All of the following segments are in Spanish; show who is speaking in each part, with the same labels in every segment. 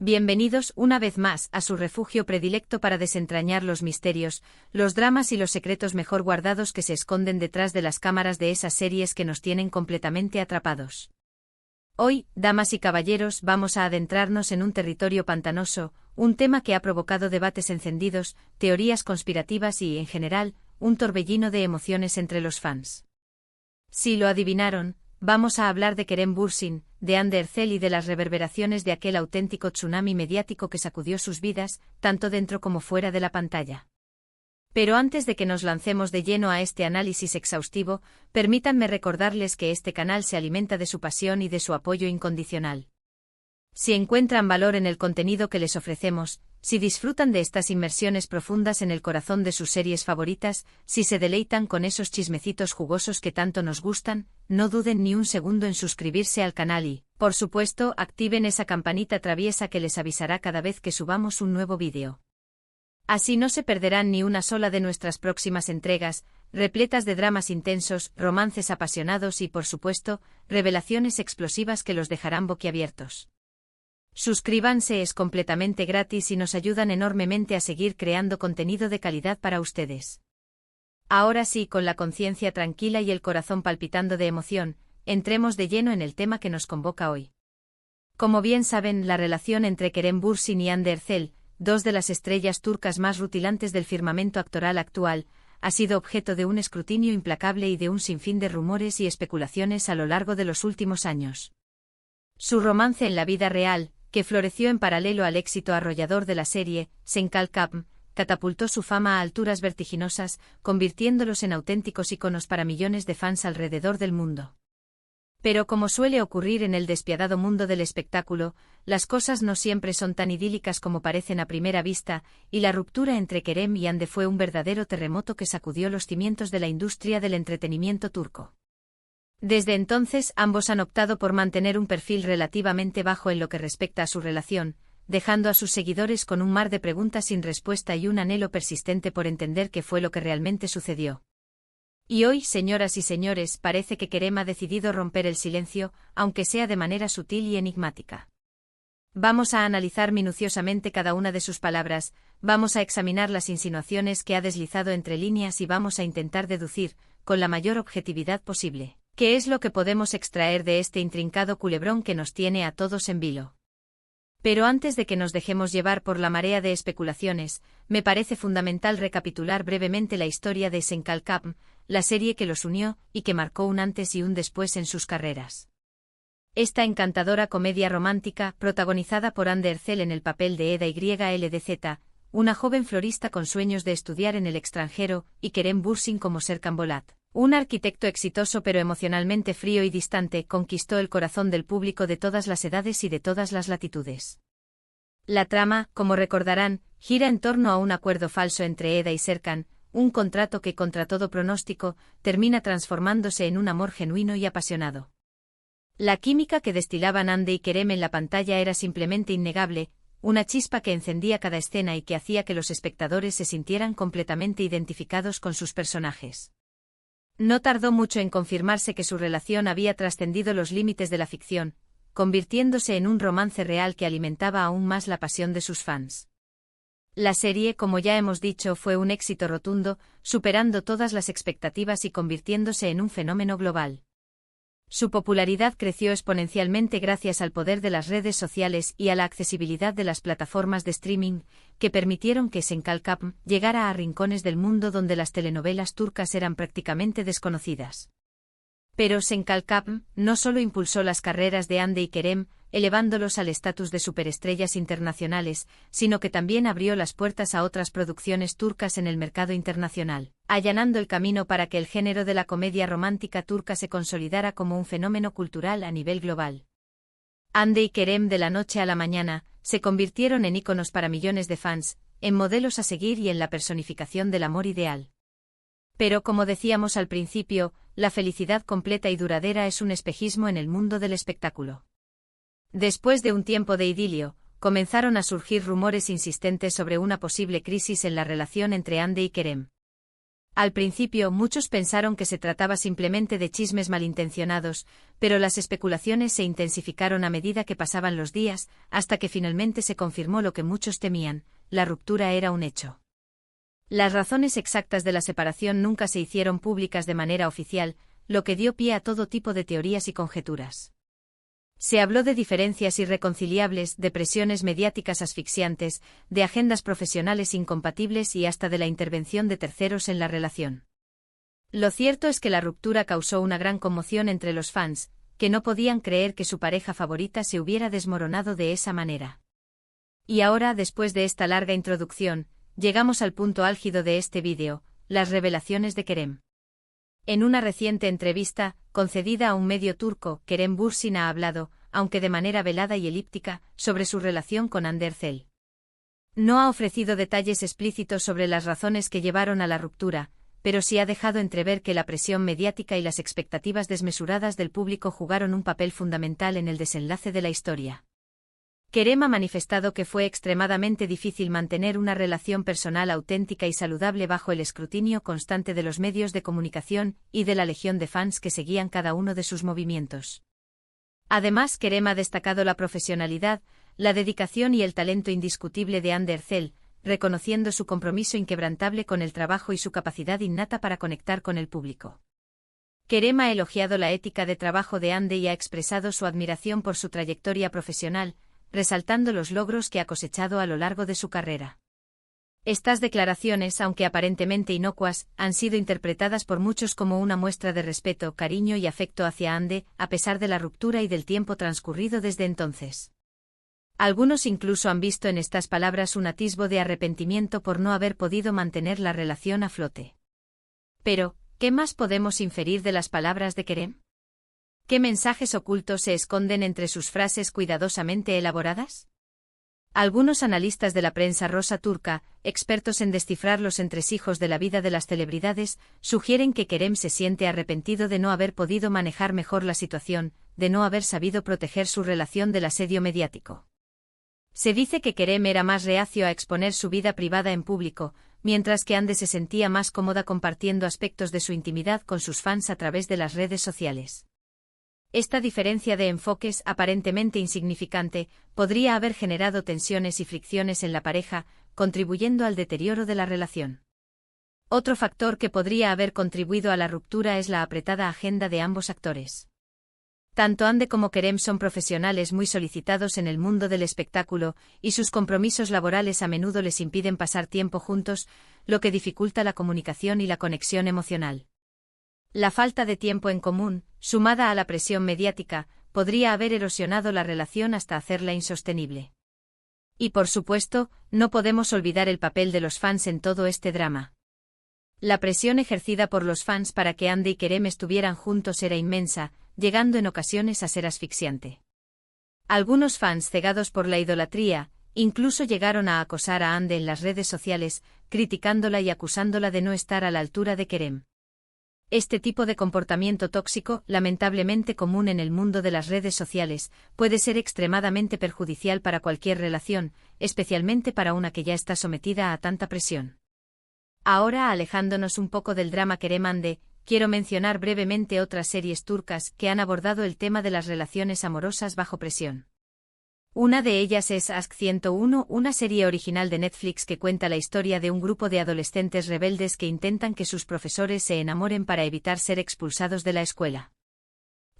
Speaker 1: Bienvenidos una vez más a su refugio predilecto para desentrañar los misterios, los dramas y los secretos mejor guardados que se esconden detrás de las cámaras de esas series que nos tienen completamente atrapados. Hoy, damas y caballeros, vamos a adentrarnos en un territorio pantanoso, un tema que ha provocado debates encendidos, teorías conspirativas y, en general, un torbellino de emociones entre los fans. Si lo adivinaron, vamos a hablar de Kerem Bürsin, de Hande Erçel y de las reverberaciones de aquel auténtico tsunami mediático que sacudió sus vidas, tanto dentro como fuera de la pantalla. Pero antes de que nos lancemos de lleno a este análisis exhaustivo, permítanme recordarles que este canal se alimenta de su pasión y de su apoyo incondicional. Si encuentran valor en el contenido que les ofrecemos, si disfrutan de estas inmersiones profundas en el corazón de sus series favoritas, si se deleitan con esos chismecitos jugosos que tanto nos gustan, no duden ni un segundo en suscribirse al canal y, por supuesto, activen esa campanita traviesa que les avisará cada vez que subamos un nuevo vídeo. Así no se perderán ni una sola de nuestras próximas entregas, repletas de dramas intensos, romances apasionados y, por supuesto, revelaciones explosivas que los dejarán boquiabiertos. Suscríbanse, es completamente gratis y nos ayudan enormemente a seguir creando contenido de calidad para ustedes. Ahora sí, con la conciencia tranquila y el corazón palpitando de emoción, entremos de lleno en el tema que nos convoca hoy. Como bien saben, la relación entre Kerem Bürsin y Hande Erçel, dos de las estrellas turcas más rutilantes del firmamento actoral actual, ha sido objeto de un escrutinio implacable y de un sinfín de rumores y especulaciones a lo largo de los últimos años. Su romance en la vida real, que floreció en paralelo al éxito arrollador de la serie, Sen Kalkap, catapultó su fama a alturas vertiginosas, convirtiéndolos en auténticos iconos para millones de fans alrededor del mundo. Pero como suele ocurrir en el despiadado mundo del espectáculo, las cosas no siempre son tan idílicas como parecen a primera vista, y la ruptura entre Kerem y Hande fue un verdadero terremoto que sacudió los cimientos de la industria del entretenimiento turco. Desde entonces, ambos han optado por mantener un perfil relativamente bajo en lo que respecta a su relación, dejando a sus seguidores con un mar de preguntas sin respuesta y un anhelo persistente por entender qué fue lo que realmente sucedió. Y hoy, señoras y señores, parece que Kerem ha decidido romper el silencio, aunque sea de manera sutil y enigmática. Vamos a analizar minuciosamente cada una de sus palabras, vamos a examinar las insinuaciones que ha deslizado entre líneas y vamos a intentar deducir, con la mayor objetividad posible, ¿qué es lo que podemos extraer de este intrincado culebrón que nos tiene a todos en vilo? Pero antes de que nos dejemos llevar por la marea de especulaciones, me parece fundamental recapitular brevemente la historia de Sen Kalkap, la serie que los unió y que marcó un antes y un después en sus carreras. Esta encantadora comedia romántica, protagonizada por Hande Erçel en el papel de Eda YLDZ, una joven florista con sueños de estudiar en el extranjero, y Kerem Bürsin como Serkan Bolat, un arquitecto exitoso pero emocionalmente frío y distante, conquistó el corazón del público de todas las edades y de todas las latitudes. La trama, como recordarán, gira en torno a un acuerdo falso entre Eda y Serkan, un contrato que, contra todo pronóstico, termina transformándose en un amor genuino y apasionado. La química que destilaban Hande y Kerem en la pantalla era simplemente innegable, una chispa que encendía cada escena y que hacía que los espectadores se sintieran completamente identificados con sus personajes. No tardó mucho en confirmarse que su relación había trascendido los límites de la ficción, convirtiéndose en un romance real que alimentaba aún más la pasión de sus fans. La serie, como ya hemos dicho, fue un éxito rotundo, superando todas las expectativas y convirtiéndose en un fenómeno global. Su popularidad creció exponencialmente gracias al poder de las redes sociales y a la accesibilidad de las plataformas de streaming, que permitieron que Sen Kalkap llegara a rincones del mundo donde las telenovelas turcas eran prácticamente desconocidas. Pero Sen Kalkap no solo impulsó las carreras de Hande y Kerem, elevándolos al estatus de superestrellas internacionales, sino que también abrió las puertas a otras producciones turcas en el mercado internacional, allanando el camino para que el género de la comedia romántica turca se consolidara como un fenómeno cultural a nivel global. Hande y Kerem, de la noche a la mañana, se convirtieron en íconos para millones de fans, en modelos a seguir y en la personificación del amor ideal. Pero como decíamos al principio, la felicidad completa y duradera es un espejismo en el mundo del espectáculo. Después de un tiempo de idilio, comenzaron a surgir rumores insistentes sobre una posible crisis en la relación entre Hande y Kerem. Al principio muchos pensaron que se trataba simplemente de chismes malintencionados, pero las especulaciones se intensificaron a medida que pasaban los días, hasta que finalmente se confirmó lo que muchos temían: la ruptura era un hecho. Las razones exactas de la separación nunca se hicieron públicas de manera oficial, lo que dio pie a todo tipo de teorías y conjeturas. Se habló de diferencias irreconciliables, de presiones mediáticas asfixiantes, de agendas profesionales incompatibles y hasta de la intervención de terceros en la relación. Lo cierto es que la ruptura causó una gran conmoción entre los fans, que no podían creer que su pareja favorita se hubiera desmoronado de esa manera. Y ahora, después de esta larga introducción, llegamos al punto álgido de este vídeo: las revelaciones de Kerem. En una reciente entrevista, concedida a un medio turco, Kerem Bürsin ha hablado, aunque de manera velada y elíptica, sobre su relación con Hande Erçel. No ha ofrecido detalles explícitos sobre las razones que llevaron a la ruptura, pero sí ha dejado entrever que la presión mediática y las expectativas desmesuradas del público jugaron un papel fundamental en el desenlace de la historia. Kerem ha manifestado que fue extremadamente difícil mantener una relación personal auténtica y saludable bajo el escrutinio constante de los medios de comunicación y de la legión de fans que seguían cada uno de sus movimientos. Además, Kerem ha destacado la profesionalidad, la dedicación y el talento indiscutible de Hande Erçel, reconociendo su compromiso inquebrantable con el trabajo y su capacidad innata para conectar con el público. Kerem ha elogiado la ética de trabajo de Hande y ha expresado su admiración por su trayectoria profesional, resaltando los logros que ha cosechado a lo largo de su carrera. Estas declaraciones, aunque aparentemente inocuas, han sido interpretadas por muchos como una muestra de respeto, cariño y afecto hacia Hande, a pesar de la ruptura y del tiempo transcurrido desde entonces. Algunos incluso han visto en estas palabras un atisbo de arrepentimiento por no haber podido mantener la relación a flote. Pero, ¿qué más podemos inferir de las palabras de Kerem? ¿Qué mensajes ocultos se esconden entre sus frases cuidadosamente elaboradas? Algunos analistas de la prensa rosa turca, expertos en descifrar los entresijos de la vida de las celebridades, sugieren que Kerem se siente arrepentido de no haber podido manejar mejor la situación, de no haber sabido proteger su relación del asedio mediático. Se dice que Kerem era más reacio a exponer su vida privada en público, mientras que Hande se sentía más cómoda compartiendo aspectos de su intimidad con sus fans a través de las redes sociales. Esta diferencia de enfoques, aparentemente insignificante, podría haber generado tensiones y fricciones en la pareja, contribuyendo al deterioro de la relación. Otro factor que podría haber contribuido a la ruptura es la apretada agenda de ambos actores. Tanto Hande como Kerem son profesionales muy solicitados en el mundo del espectáculo, y sus compromisos laborales a menudo les impiden pasar tiempo juntos, lo que dificulta la comunicación y la conexión emocional. La falta de tiempo en común, sumada a la presión mediática, podría haber erosionado la relación hasta hacerla insostenible. Y por supuesto, no podemos olvidar el papel de los fans en todo este drama. La presión ejercida por los fans para que Hande y Kerem estuvieran juntos era inmensa, llegando en ocasiones a ser asfixiante. Algunos fans cegados por la idolatría, incluso llegaron a acosar a Hande en las redes sociales, criticándola y acusándola de no estar a la altura de Kerem. Este tipo de comportamiento tóxico, lamentablemente común en el mundo de las redes sociales, puede ser extremadamente perjudicial para cualquier relación, especialmente para una que ya está sometida a tanta presión. Ahora, alejándonos un poco del drama Kerem-Hande, quiero mencionar brevemente otras series turcas que han abordado el tema de las relaciones amorosas bajo presión. Una de ellas es Aşk 101, una serie original de Netflix que cuenta la historia de un grupo de adolescentes rebeldes que intentan que sus profesores se enamoren para evitar ser expulsados de la escuela.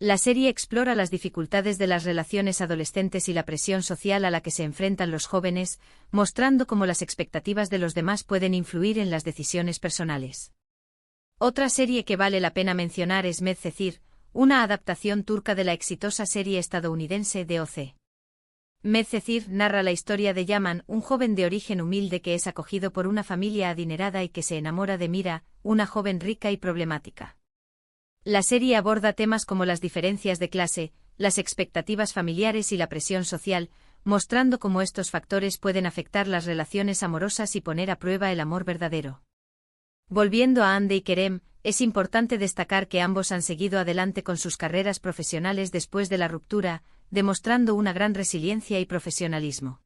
Speaker 1: La serie explora las dificultades de las relaciones adolescentes y la presión social a la que se enfrentan los jóvenes, mostrando cómo las expectativas de los demás pueden influir en las decisiones personales. Otra serie que vale la pena mencionar es Medcezir, una adaptación turca de la exitosa serie estadounidense de O.C. Medcezir narra la historia de Yaman, un joven de origen humilde que es acogido por una familia adinerada y que se enamora de Mira, una joven rica y problemática. La serie aborda temas como las diferencias de clase, las expectativas familiares y la presión social, mostrando cómo estos factores pueden afectar las relaciones amorosas y poner a prueba el amor verdadero. Volviendo a Hande y Kerem, es importante destacar que ambos han seguido adelante con sus carreras profesionales después de la ruptura, demostrando una gran resiliencia y profesionalismo.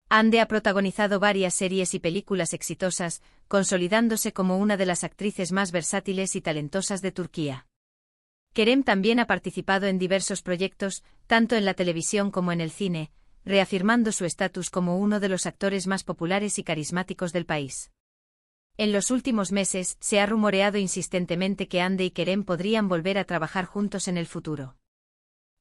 Speaker 1: Hande ha protagonizado varias series y películas exitosas, consolidándose como una de las actrices más versátiles y talentosas de Turquía. Kerem también ha participado en diversos proyectos, tanto en la televisión como en el cine, reafirmando su estatus como uno de los actores más populares y carismáticos del país. En los últimos meses, se ha rumoreado insistentemente que Hande y Kerem podrían volver a trabajar juntos en el futuro.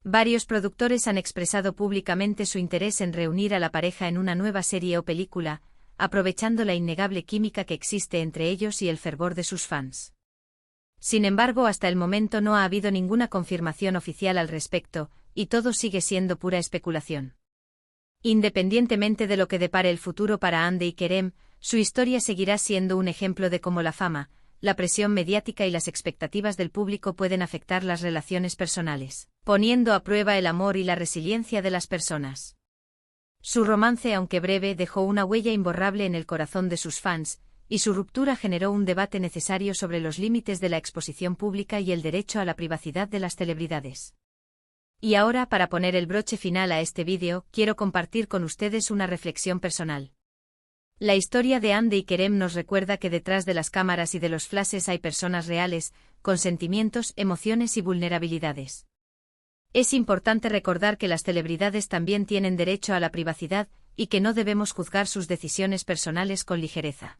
Speaker 1: Varios productores han expresado públicamente su interés en reunir a la pareja en una nueva serie o película, aprovechando la innegable química que existe entre ellos y el fervor de sus fans. Sin embargo, hasta el momento no ha habido ninguna confirmación oficial al respecto, y todo sigue siendo pura especulación. Independientemente de lo que depare el futuro para Hande y Kerem, su historia seguirá siendo un ejemplo de cómo la fama, la presión mediática y las expectativas del público pueden afectar las relaciones personales, poniendo a prueba el amor y la resiliencia de las personas. Su romance, aunque breve, dejó una huella imborrable en el corazón de sus fans, y su ruptura generó un debate necesario sobre los límites de la exposición pública y el derecho a la privacidad de las celebridades. Y ahora, para poner el broche final a este vídeo, quiero compartir con ustedes una reflexión personal. La historia de Hande y Kerem nos recuerda que detrás de las cámaras y de los flashes hay personas reales, con sentimientos, emociones y vulnerabilidades. Es importante recordar que las celebridades también tienen derecho a la privacidad, y que no debemos juzgar sus decisiones personales con ligereza.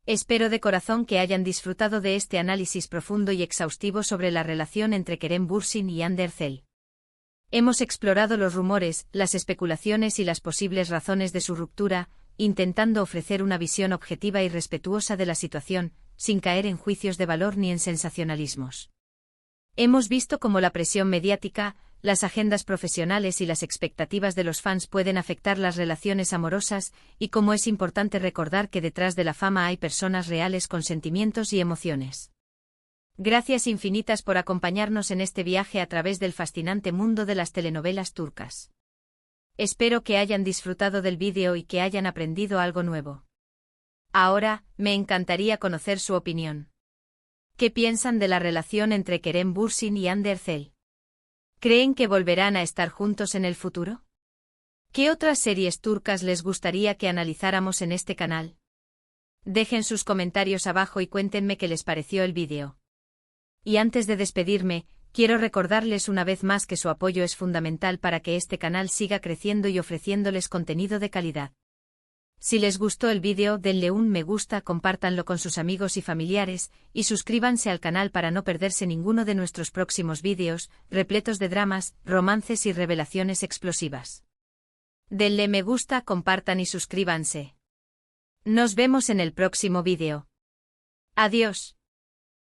Speaker 1: Espero de corazón que hayan disfrutado de este análisis profundo y exhaustivo sobre la relación entre Kerem Bürsin y Hande Erçel. Hemos explorado los rumores, las especulaciones y las posibles razones de su ruptura, intentando ofrecer una visión objetiva y respetuosa de la situación, sin caer en juicios de valor ni en sensacionalismos. Hemos visto cómo la presión mediática, las agendas profesionales y las expectativas de los fans pueden afectar las relaciones amorosas, y cómo es importante recordar que detrás de la fama hay personas reales con sentimientos y emociones. Gracias infinitas por acompañarnos en este viaje a través del fascinante mundo de las telenovelas turcas. Espero que hayan disfrutado del vídeo y que hayan aprendido algo nuevo. Ahora, me encantaría conocer su opinión. ¿Qué piensan de la relación entre Kerem Bürsin y Hande Erçel? ¿Creen que volverán a estar juntos en el futuro? ¿Qué otras series turcas les gustaría que analizáramos en este canal? Dejen sus comentarios abajo y cuéntenme qué les pareció el vídeo. Y antes de despedirme, quiero recordarles una vez más que su apoyo es fundamental para que este canal siga creciendo y ofreciéndoles contenido de calidad. Si les gustó el vídeo, denle un me gusta, compártanlo con sus amigos y familiares, y suscríbanse al canal para no perderse ninguno de nuestros próximos vídeos, repletos de dramas, romances y revelaciones explosivas. Denle me gusta, compartan y suscríbanse. Nos vemos en el próximo vídeo. Adiós.